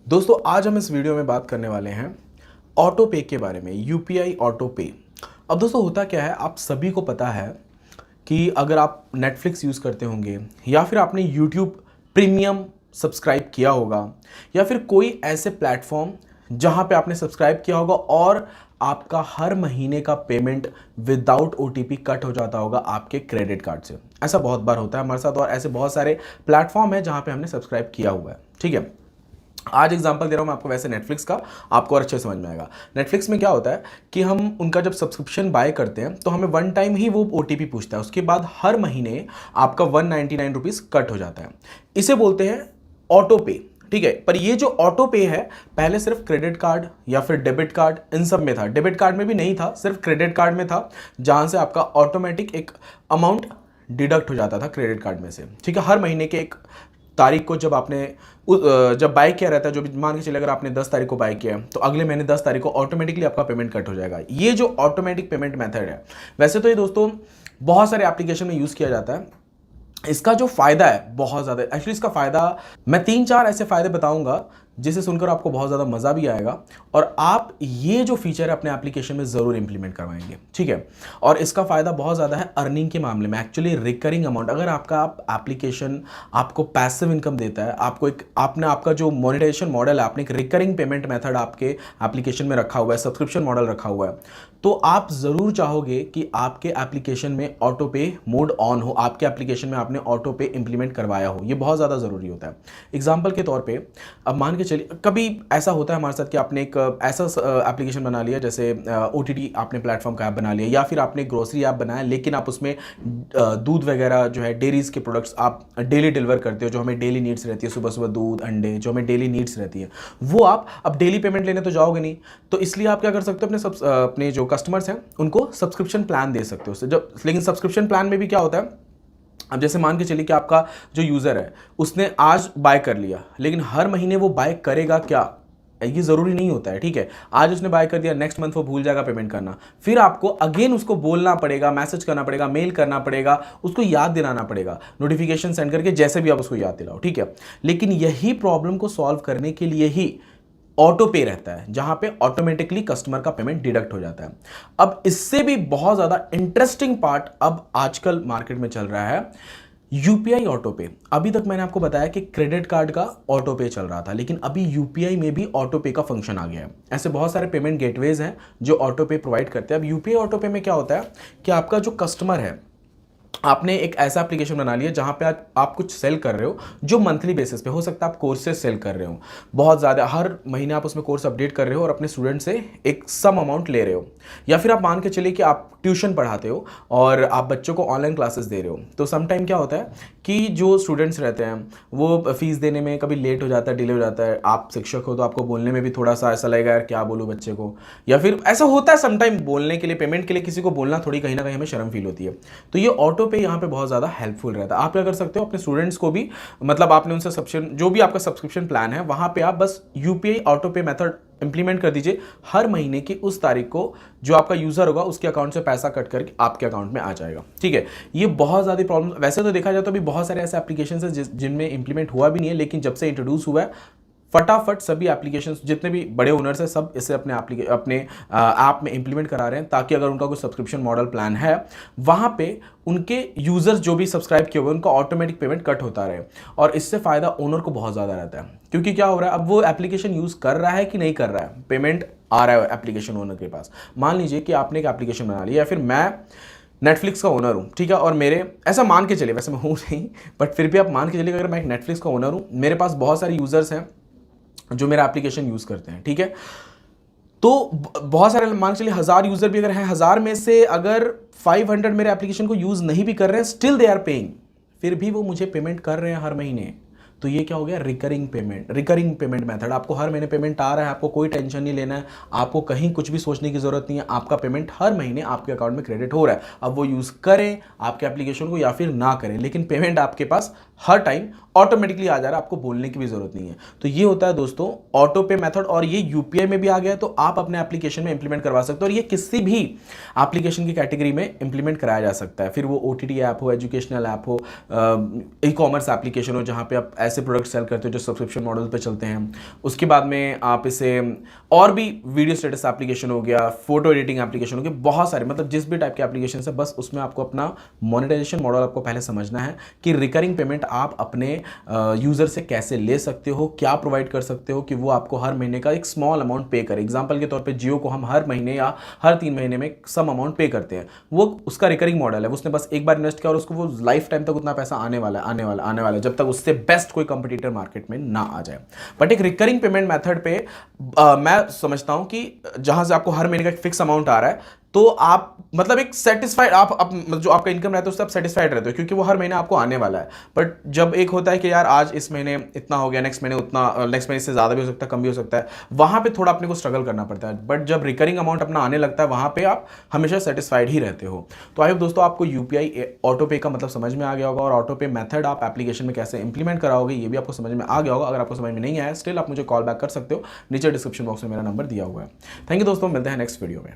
दोस्तों आज हम इस वीडियो में बात करने वाले हैं ऑटो पे के बारे में, यूपीआई ऑटो पे। अब दोस्तों होता क्या है, आप सभी को पता है कि अगर आप नेटफ्लिक्स यूज़ करते होंगे या फिर आपने यूट्यूब प्रीमियम सब्सक्राइब किया होगा या फिर कोई ऐसे प्लेटफॉर्म जहां पे आपने सब्सक्राइब किया होगा और आपका हर महीने का पेमेंट विदाउट ओटीपी कट हो जाता होगा आपके क्रेडिट कार्ड से। ऐसा बहुत बार होता है हमारे साथ और ऐसे बहुत सारे प्लेटफॉर्म है जहां पे हमने सब्सक्राइब किया हुआ है। ठीक है, आज एग्जांपल दे रहा हूं मैं आपको वैसे नेटफ्लिक्स का, आपको और अच्छे समझ में आएगा। नेटफ्लिक्स में क्या होता है कि हम उनका जब सब्सक्रिप्शन बाय करते हैं तो हमें वन टाइम ही वो ओटीपी पूछता है, उसके बाद हर महीने आपका 199 रुपीज़ कट हो जाता है। इसे बोलते हैं ऑटो पे। ठीक है, पर ये जो ऑटो पे है पहले सिर्फ क्रेडिट कार्ड या फिर डेबिट कार्ड इन सब में था। डेबिट कार्ड में भी नहीं था, सिर्फ क्रेडिट कार्ड में था, जहां से आपका ऑटोमेटिक एक अमाउंट डिडक्ट हो जाता था क्रेडिट कार्ड में से। ठीक है, हर महीने के एक तारीख को जब आपने जब बाय किया रहता है, जो भी मान के चलिए अगर आपने 10 तारीख को बाय किया है तो अगले महीने 10 तारीख को ऑटोमेटिकली आपका पेमेंट कट हो जाएगा। ये जो ऑटोमेटिक पेमेंट मेथड है, वैसे तो ये दोस्तों बहुत सारे एप्लीकेशन में यूज़ किया जाता है। इसका जो फायदा है बहुत ज़्यादा, एक्चुअली इसका फायदा मैं 3-4 ऐसे फायदे बताऊंगा जिसे सुनकर आपको बहुत ज़्यादा मज़ा भी आएगा और आप ये जो फीचर है अपने एप्लीकेशन में ज़रूर इंप्लीमेंट करवाएंगे। ठीक है, और इसका फ़ायदा बहुत ज़्यादा है अर्निंग के मामले में। एक्चुअली रिकरिंग अमाउंट, अगर आपका एप्लीकेशन आपको पैसिव इनकम देता है, आपको एक आपने आपका जो मोनेटाइजेशन मॉडल है, आपने एक रिकरिंग पेमेंट मेथड आपके एप्लीकेशन में रखा हुआ है, सब्सक्रिप्शन मॉडल रखा हुआ है, तो आप ज़रूर चाहोगे कि आपके एप्लीकेशन में ऑटो पे मोड ऑन हो, आपके एप्लीकेशन में आपने ऑटो पे इंप्लीमेंट करवाया हो। ये बहुत ज़्यादा ज़रूरी होता है। एग्जाम्पल के तौर पे अब मान के चलिए कभी ऐसा होता है हमारे साथ कि आपने एक ऐसा एप्लीकेशन बना लिया, जैसे ओटीटी आपने प्लेटफॉर्म का ऐप बना लिया या फिर आपने ग्रोसरी ऐप बनाया, लेकिन आप उसमें दूध वगैरह जो है डेयरीज के प्रोडक्ट्स आप डेली डिलीवर करते हो, जो हमें डेली नीड्स रहती है, सुबह सुबह दूध अंडे जो हमें डेली नीड्स रहती है, वो आप अब डेली पेमेंट लेने तो जाओगे नहीं, तो इसलिए आप क्या कर सकते हो, अपने जो कस्टमर्स हैं उनको सब्सक्रिप्शन प्लान दे सकते हो। जब लेकिन सब्सक्रिप्शन प्लान में भी क्या होता है, अब जैसे मान के चलिए कि आपका जो यूज़र है उसने आज बाय कर लिया, लेकिन हर महीने वो बाय करेगा क्या, ये ज़रूरी नहीं होता है। ठीक है, आज उसने बाय कर दिया, नेक्स्ट मंथ वो भूल जाएगा पेमेंट करना, फिर आपको अगेन उसको बोलना पड़ेगा, मैसेज करना पड़ेगा, मेल करना पड़ेगा, उसको याद दिलाना पड़ेगा, नोटिफिकेशन सेंड करके, जैसे भी आप उसको याद दिलाओ। ठीक है, लेकिन यही प्रॉब्लम को सॉल्व करने के लिए ही ऑटो पे रहता है, जहां पे ऑटोमेटिकली कस्टमर का पेमेंट डिडक्ट हो जाता है। अब इससे भी बहुत ज्यादा इंटरेस्टिंग पार्ट अब आजकल मार्केट में चल रहा है यूपीआई ऑटो पे। अभी तक मैंने आपको बताया कि क्रेडिट कार्ड का ऑटो पे चल रहा था, लेकिन अभी यूपीआई में भी ऑटो पे का फंक्शन आ गया है। ऐसे बहुत सारे पेमेंट गेटवेज हैं जो ऑटो पे प्रोवाइड करते हैं। अब यूपीआई ऑटो पे में क्या होता है कि आपका जो कस्टमर है, आपने एक ऐसा एप्लीकेशन बना लिया जहां पे आप कुछ सेल कर रहे हो जो मंथली बेसिस पे हो सकता है, आप कोर्सेज सेल कर रहे हो बहुत ज़्यादा, हर महीने आप उसमें कोर्स अपडेट कर रहे हो और अपने स्टूडेंट से एक सम अमाउंट ले रहे हो, या फिर आप मान के चलिए कि आप ट्यूशन पढ़ाते हो और आप बच्चों को ऑनलाइन क्लासेस दे रहे हो। तो सम टाइम क्या होता है कि जो स्टूडेंट्स रहते हैं वो फीस देने में कभी लेट हो जाता है, डिले हो जाता है, आप शिक्षक हो तो आपको बोलने में भी थोड़ा सा ऐसा लगेगा यार क्या बोलूँ बच्चे को, या फिर ऐसा होता है सम टाइम बोलने के लिए, पेमेंट के लिए किसी को बोलना थोड़ी कहीं ना कहीं हमें शर्म फील होती है। तो ये ऑटो पे यहाँ पे बहुत ज़्यादा हेल्पफुल रहता है। आप क्या कर सकते हो, अपने स्टूडेंट्स को भी, मतलब आपने उनसे सब्सक्रिप्शन, जो भी आपका सब्सक्रिप्शन प्लान है वहां पे आप बस यूपीआई ऑटो पे मेथड इंप्लीमेंट कर दीजिए। हर महीने की उस तारीख को जो आपका यूजर होगा उसके अकाउंट से पैसा कट करके आपके अकाउंट में आ जाएगा। ठीक है, ये बहुत ज़्यादा प्रॉब्लम, वैसे तो देखा जाए तो अभी बहुत सारे ऐसे एप्लीकेशन है जिनमें इंप्लीमेंट हुआ भी नहीं है, लेकिन जब से इंट्रोड्यूस हुआ है फटाफट सभी एप्लीकेशंस, जितने भी बड़े ओनर्स हैं, सब इसे अपने ऐप में इंप्लीमेंट करा रहे हैं, ताकि अगर उनका कोई सब्सक्रिप्शन मॉडल प्लान है वहां पे उनके यूजर्स जो भी सब्सक्राइब किए हुए उनका ऑटोमेटिक पेमेंट कट होता रहे। और इससे फायदा ओनर को बहुत ज़्यादा रहता है, क्योंकि क्या हो रहा है, अब वो एप्लीकेशन यूज़ कर रहा है कि नहीं कर रहा है, पेमेंट आ रहा है एप्लीकेशन ओनर के पास। मान लीजिए कि आपने एक एप्लीकेशन बना लिया, या फिर मैं नेटफ्लिक्स का ओनर हूँ, ठीक है, और मेरे, ऐसा मान के चलिए, वैसे मैं हूँ नहीं बट फिर भी आप मान के चलिए अगर मैं एक नेटफ्लिक्स का ओनर हूँ, मेरे पास बहुत सारे यूजर्स हैं जो मेरा एप्लीकेशन यूज़ करते हैं। ठीक है, तो बहुत सारे, मान के चलिए 1000 यूज़र भी अगर हैं, 1000 में से अगर 500 मेरे एप्लीकेशन को यूज़ नहीं भी कर रहे हैं, स्टिल दे आर पेइंग, फिर भी वो मुझे पेमेंट कर रहे हैं हर महीने। तो ये क्या हो गया, रिकरिंग पेमेंट मेथड। आपको हर महीने पेमेंट आ रहा है, आपको कोई टेंशन नहीं लेना है, आपको कहीं कुछ भी सोचने की जरूरत नहीं है, आपका पेमेंट हर महीने आपके अकाउंट में क्रेडिट हो रहा है। अब वो यूज़ करें आपके एप्लीकेशन को या फिर ना करें, लेकिन पेमेंट आपके पास हर टाइम ऑटोमेटिकली आ जा रहा है, आपको बोलने की भी जरूरत नहीं है। तो ये होता है दोस्तों ऑटो पे मेथड, और ये यूपीआई में भी आ गया है, तो आप अपने एप्लीकेशन में इंप्लीमेंट करवा सकते हो, और ये किसी भी एप्लीकेशन की कैटेगरी में इंप्लीमेंट कराया जा सकता है। फिर वो ओटीटी ऐप हो, एजुकेशनल ऐप हो, ई कॉमर्स एप्लीकेशन हो, जहां पे आप ऐसे प्रोडक्ट सेल करते हो जो सब्सक्रिप्शन मॉडल पे चलते हैं। उसके बाद में आप इसे और भी वीडियो स्टेटस एप्लीकेशन हो गया, फोटो एडिटिंग एप्लीकेशन हो गया, बहुत सारे मतलब जिस भी टाइप के एप्लीकेशन है, बस उसमें आपको अपना मोनेटाइजेशन मॉडल आपको पहले समझना है कि रिकरिंग पेमेंट आप अपने यूज़र से कैसे ले सकते हो, क्या प्रोवाइड कर सकते हो कि वो आपको हर महीने का एक स्मॉल अमाउंट पे करे। एग्जाम्पल के तौर पे जियो को हम हर महीने या हर 3 महीने में सम अमाउंट पे करते हैं, वो उसका रिकरिंग मॉडल है। उसने बस एक बार इन्वेस्ट किया और उसको वो लाइफ टाइम तक उतना पैसा आने वाला है जब तक उससे बेस्ट कोई कंपटीटर मार्केट में ना आ जाए। बट एक रिकरिंग पेमेंट मेथड पे मैं समझता हूं कि जहां से आपको हर महीने का एक फिक्स अमाउंट आ रहा है, तो आप मतलब एक सेटिस्फाइड आप जो आपका इनकम रहता है उससे आप सेटिस्फाइड रहते हो क्योंकि वो हर महीने आपको आने वाला है। बट जब एक होता है कि यार आज इस महीने इतना हो गया, नेक्स्ट महीने उतना, नेक्स्ट महीने से ज़्यादा भी हो सकता है, कम भी हो सकता है, वहाँ पे थोड़ा अपने को स्ट्रगल करना पड़ता है। बट जब रिकरिंग अमाउंट अपना आने लगता है वहाँ पे आप हमेशा सेटिस्फाइड ही रहते हो। तो आई होप दोस्तों आपको यूपीआई ऑटो पे का मतलब समझ में आ गया होगा और ऑटो पे मेथड आप एप्लीकेशन में कैसे इंप्लीमेंट कराओगे ये भी आपको समझ में आ गया होगा। अगर आपको समझ में नहीं आया स्टिल आप मुझे कॉल बैक कर सकते हो, नीचे डिस्क्रिप्शन बॉक्स में मेरा नंबर दिया हुआ है। थैंक यू दोस्तों, मिलते हैं नेक्स्ट वीडियो में।